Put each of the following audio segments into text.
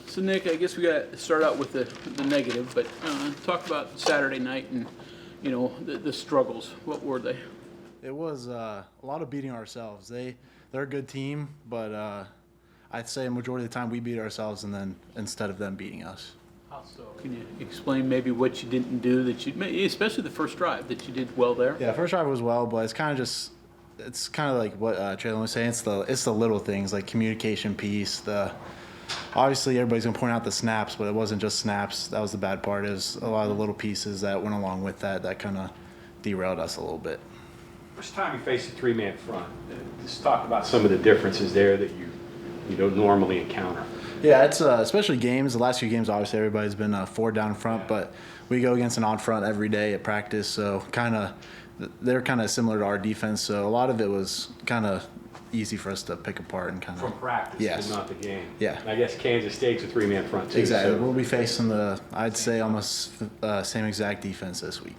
So Nick, I guess we got to start out with the negative, but talk about Saturday night and the struggles. What were they? It was a lot of beating ourselves. They're a good team, but I'd say a majority of the time we beat ourselves, and then instead of them beating us. How so? Can you explain maybe what you didn't do especially the first drive, that you did well there? Yeah, first drive was well, but it's kind of like what Traylon was saying. It's the little things like communication piece. Obviously everybody's gonna point out the snaps, but it wasn't just snaps. That was the bad part. It was a lot of the little pieces that went along with that kind of derailed us a little bit. First time you face a three-man front, just talk about some of the differences there that you don't normally encounter. Yeah, it's especially games. The last few games, obviously everybody's been four down front, but we go against an on front every day at practice, so they're kind of similar to our defense. So a lot of it was kind of easy for us to pick apart and kind of From practice, yes. but not the game. Yeah. And I guess Kansas State's a three-man front too. Exactly. So. We'll be facing I'd say almost same exact defense this week.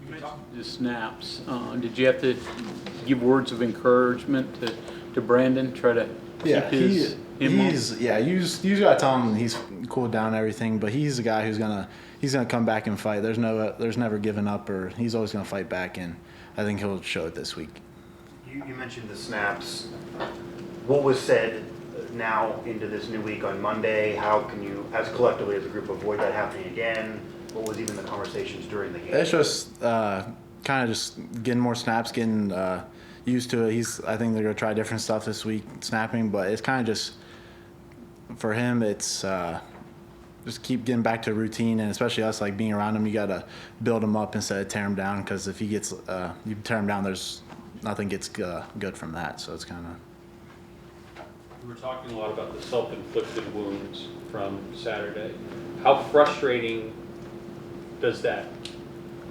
You mentioned the snaps. Did you have to give words of encouragement to Brandon? Try to keep him you gotta tell him he's cooled down and everything, but he's the guy who's gonna come back and fight. There's never giving up, or he's always gonna fight back, and I think he'll show it this week. You mentioned the snaps. What was said now into this new week on Monday? How can you, as collectively as a group, avoid that happening again? What was even the conversations during the game? It's just kind of just getting more snaps, getting used to it. I think they're gonna try different stuff this week, snapping, but it's kind of just for him. It's just keep getting back to a routine, and especially us, like being around him, you gotta build him up instead of tear him down. Because if he gets you tear him down, there's nothing gets good from that. So it's kind of. We were talking a lot about the self-inflicted wounds from Saturday. How frustrating is that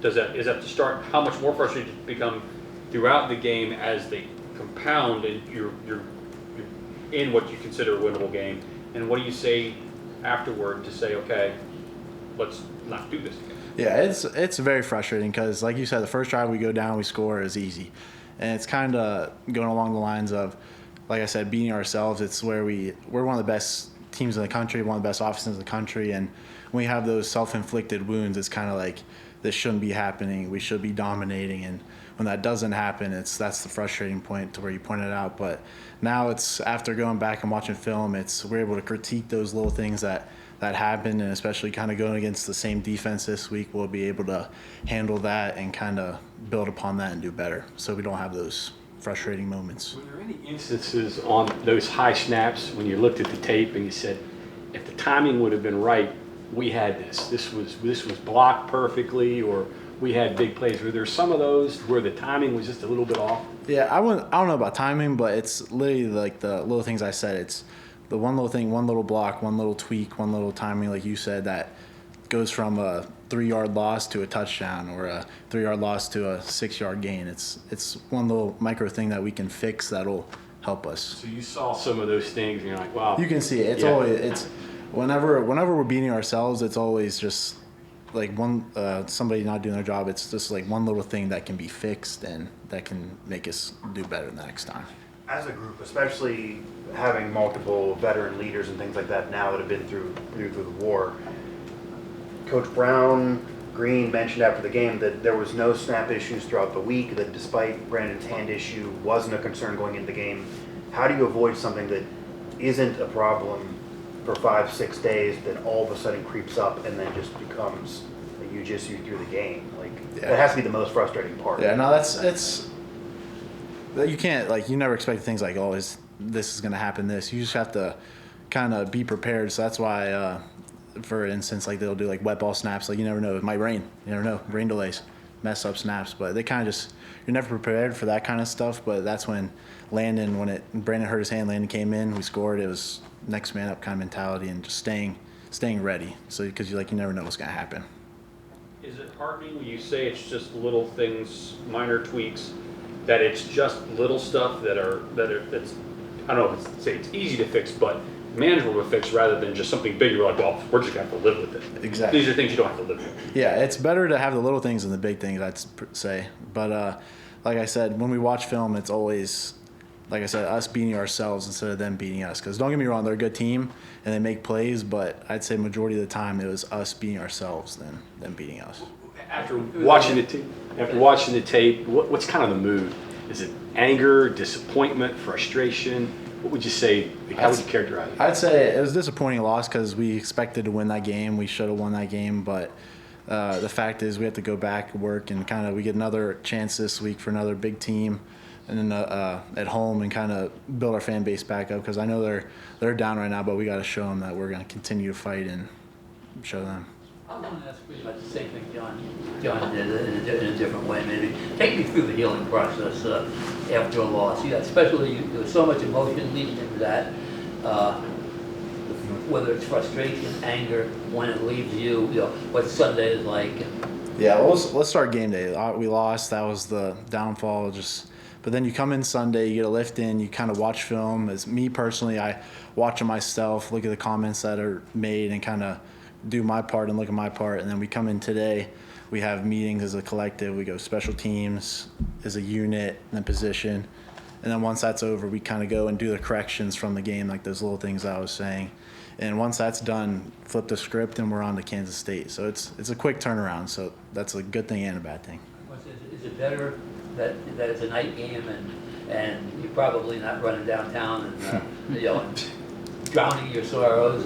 to start? How much more frustrating does it become throughout the game as they compound and you're in what you consider a winnable game? And what do you say afterward to say, okay, let's not do this again? Yeah, it's very frustrating because, like you said, the first drive we go down, we score is easy. And it's kind of going along the lines of, like I said, beating ourselves. It's where we're one of the best teams in the country, one of the best offenses in the country, and when we have those self-inflicted wounds, it's kind of like this shouldn't be happening. We should be dominating, and when that doesn't happen, that's the frustrating point to where you pointed out. But now it's after going back and watching film, we're able to critique those little things that happened, and especially kind of going against the same defense this week, we'll be able to handle that and kind of build upon that and do better, so we don't have those frustrating moments. Were there any instances on those high snaps when you looked at the tape and you said, if the timing would have been right, we had this was blocked perfectly, or we had big plays? Were there some of those where the timing was just a little bit off? Yeah, I don't know about timing, but it's literally like the little things I said. It's the one little thing, one little block, one little tweak, one little timing, like you said, that goes from a 3-yard loss to a touchdown, or a 3-yard loss to a 6-yard gain. It's one little micro thing that we can fix that'll help us. So you saw some of those things and you're like, wow. You can see it. It's whenever we're beating ourselves, it's always just like somebody not doing their job. It's just like one little thing that can be fixed and that can make us do better the next time. As a group, especially having multiple veteran leaders and things like that now that have been through the war, Coach Brown, Green mentioned after the game that there was no snap issues throughout the week, that despite Brandon's hand issue wasn't a concern going into the game. How do you avoid something that isn't a problem for 5-6 days, then all of a sudden creeps up and then just becomes like you through the game? That has to be the most frustrating part. Yeah, no, it's you can't, like, you never expect things like, oh, this is going to happen. You just have to kind of be prepared. So that's why, for instance, like they'll do like wet ball snaps. Like you never know, it might rain. You never know, rain delays mess up snaps. But they kind of you're never prepared for that kind of stuff. But that's when Brandon hurt his hand, Landon came in, we scored. It was next man up kind of mentality and just staying ready. So because you never know what's going to happen. Is it heartening when you say it's just little things, minor tweaks, that it's just little stuff that's I don't know if it's easy to fix, but manageable to fix, rather than just something big? You're like, well, we're just going to have to live with it. Exactly. These are things you don't have to live with. Yeah, it's better to have the little things than the big things, I'd say. But like I said, when we watch film, it's always like I said, us beating ourselves instead of them beating us. Because don't get me wrong, they're a good team and they make plays, but I'd say majority of the time it was us beating ourselves than them beating us. After watching the tape, what's kind of the mood? Is it anger, disappointment, frustration? What would you say? How would you characterize it? I'd say it was a disappointing loss because we expected to win that game. We should have won that game, but the fact is we have to go back and work and kind of we get another chance this week for another big team and then at home and kind of build our fan base back up because I know they're down right now, but we got to show them that we're going to continue to fight and show them. I want to ask pretty much the same thing John did in a different way. Maybe take me through the healing process after a loss. Especially there was so much emotion leading into that. Whether it's frustration, anger, when it leaves you, what Sunday is like. Yeah, well, let's start game day. We lost. That was the downfall. But then you come in Sunday, you get a lift in, you kind of watch film. As me personally, I watch it myself, look at the comments that are made, and kind of do my part and look at my part. And then we come in today, we have meetings as a collective. We go special teams as a unit and a position. And then once that's over, we kind of go and do the corrections from the game, like those little things I was saying. And once that's done, flip the script and we're on to Kansas State. So it's a quick turnaround. So that's a good thing and a bad thing. Is it better that it's a night game and you're probably not running downtown and drowning your sorrows,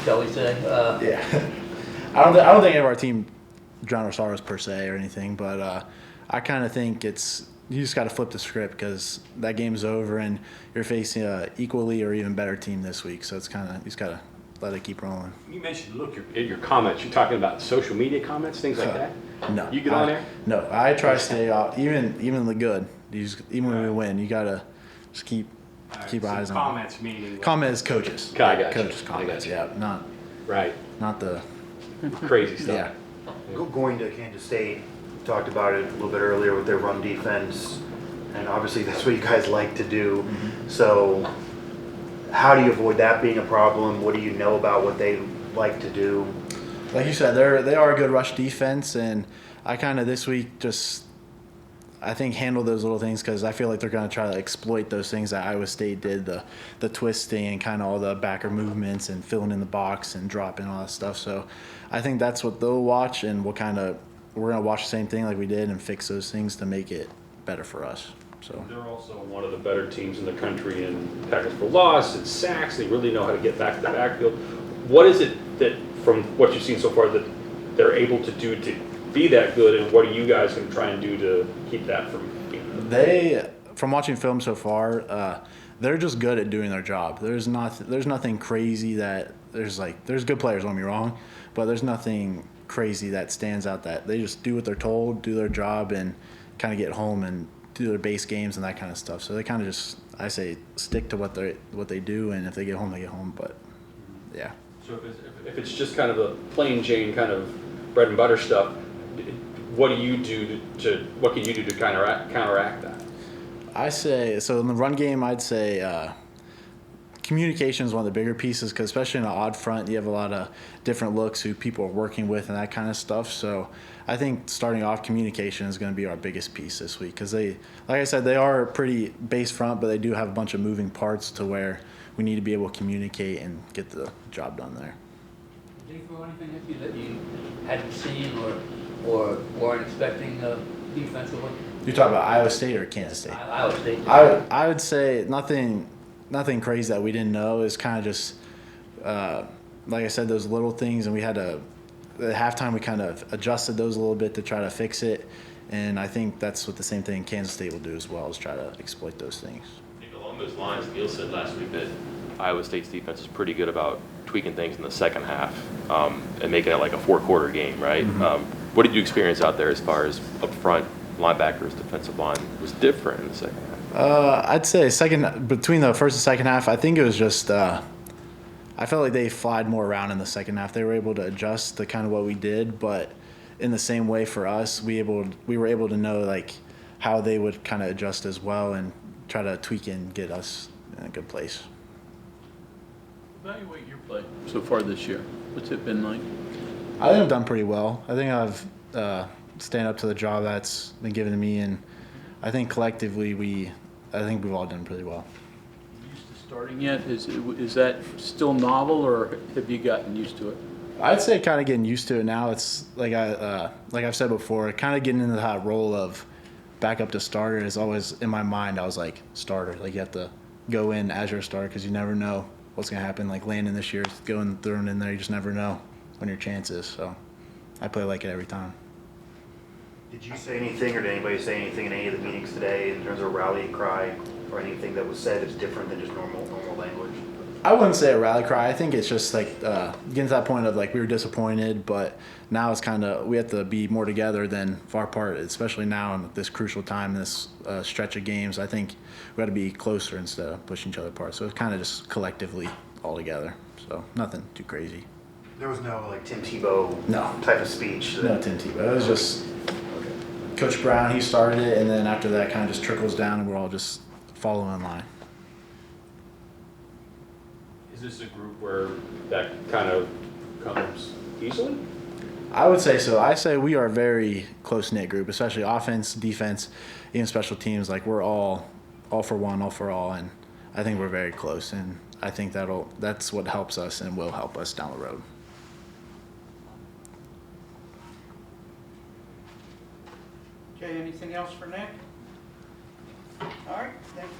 shall we say? Yeah. I don't think any of our team drown our sorrows per se or anything, but I kind of think you just got to flip the script because that game's over and you're facing a equally or even better team this week. So it's kind of you just got to let it keep rolling. You mentioned at your comments. You're talking about social media comments, things like that. No. You get on there? No, I try to stay off. Even the good. Even when we win, you gotta just keep eyes on. Comments meaning what? Comments, coaches. I got you. Coaches comments. I got you. Yeah, Right. not the. Crazy stuff. Yeah. Going to Kansas State, talked about it a little bit earlier with their run defense, and obviously that's what you guys like to do. Mm-hmm. So how do you avoid that being a problem? What do you know about what they like to do? Like you said, they are a good rush defense, and I kind of this week I think handle those little things because I feel like they're going to try to exploit those things that Iowa State did, the twisting and kind of all the backer movements and filling in the box and dropping all that stuff. So I think that's what they'll watch, and we're going to watch the same thing like we did and fix those things to make it better for us. So They're also one of the better teams in the country in tackles for loss and sacks. They really know how to get back to the backfield. What is it that, from what you've seen so far, that they're able to do to be that good, and what are you guys going to try and do to keep that from being? From watching film so far, they're just good at doing their job. There's nothing crazy that there's good players, don't get me wrong, but there's nothing crazy that stands out. That they just do what they're told, do their job, and kind of get home and do their base games and that kind of stuff. So they kind of just, I say, stick to what they do, and if they get home, they get home. But yeah. So if it's just kind of a plain Jane kind of bread and butter stuff, what do you do what can you do to counteract that? I say, so in the run game, I'd say communication is one of the bigger pieces because especially in an odd front, you have a lot of different looks who people are working with and that kind of stuff. So I think starting off, communication is going to be our biggest piece this week because they, like I said, they are a pretty base front, but they do have a bunch of moving parts to where we need to be able to communicate and get the job done there. Did you throw anything that you hadn't seen or weren't expecting defensively? You're talking about Iowa State or Kansas State? Iowa State. I would say nothing crazy that we didn't know. Is kind of just like I said, those little things, and we had to at halftime we kind of adjusted those a little bit to try to fix it, and I think that's what the same thing Kansas State will do as well, is try to exploit those things. Along those lines, Neil said last week that Iowa State's defense is pretty good about tweaking things in the second half and making it like a four-quarter game, right? Mm-hmm. What did you experience out there as far as up front, linebackers, defensive line was different in the second half? I'd say between the first and second half, I think it was just I felt like they flied more around in the second half. They were able to adjust to kind of what we did, but in the same way for us, we were able to know like how they would kind of adjust as well and try to tweak and get us in a good place. Evaluate your play so far this year. What's it been like? I think I've done pretty well. I think I've stand up to the job that's been given to me, and I think collectively we I think we've all done pretty well. Used to starting yet? Is that still novel, or have you gotten used to it? I'd say kind of getting used to it now. It's like like I've said before, kind of getting into that role of backup to starter is always in my mind. I was like starter, like you have to go in as your starter because you never know what's gonna happen. Like Landon this year, going thrown in there, you just never know when your chance is. So I play like it every time. Did you say anything, or did anybody say anything in any of the meetings today in terms of rally cry or anything that was said that's different than just normal language? I wouldn't say a rally cry. I think it's just like getting to that point of like we were disappointed, but now it's kind of we have to be more together than far apart, especially now in this crucial time, this stretch of games. I think we got to be closer instead of pushing each other apart. So it's kind of just collectively all together. So nothing too crazy. There was no like Tim Tebow No. type of speech. No Tim Tebow. It was just Coach Brown. He started it, and then after that, kind of just trickles down, and we're all just following in line. Is this a group where that kind of comes easily? I would say so. I say we are a very close-knit group, especially offense, defense, even special teams. Like we're all for one, all for all, and I think we're very close. And I think that's what helps us and will help us down the road. Okay, anything else for Nick? All right, thank you.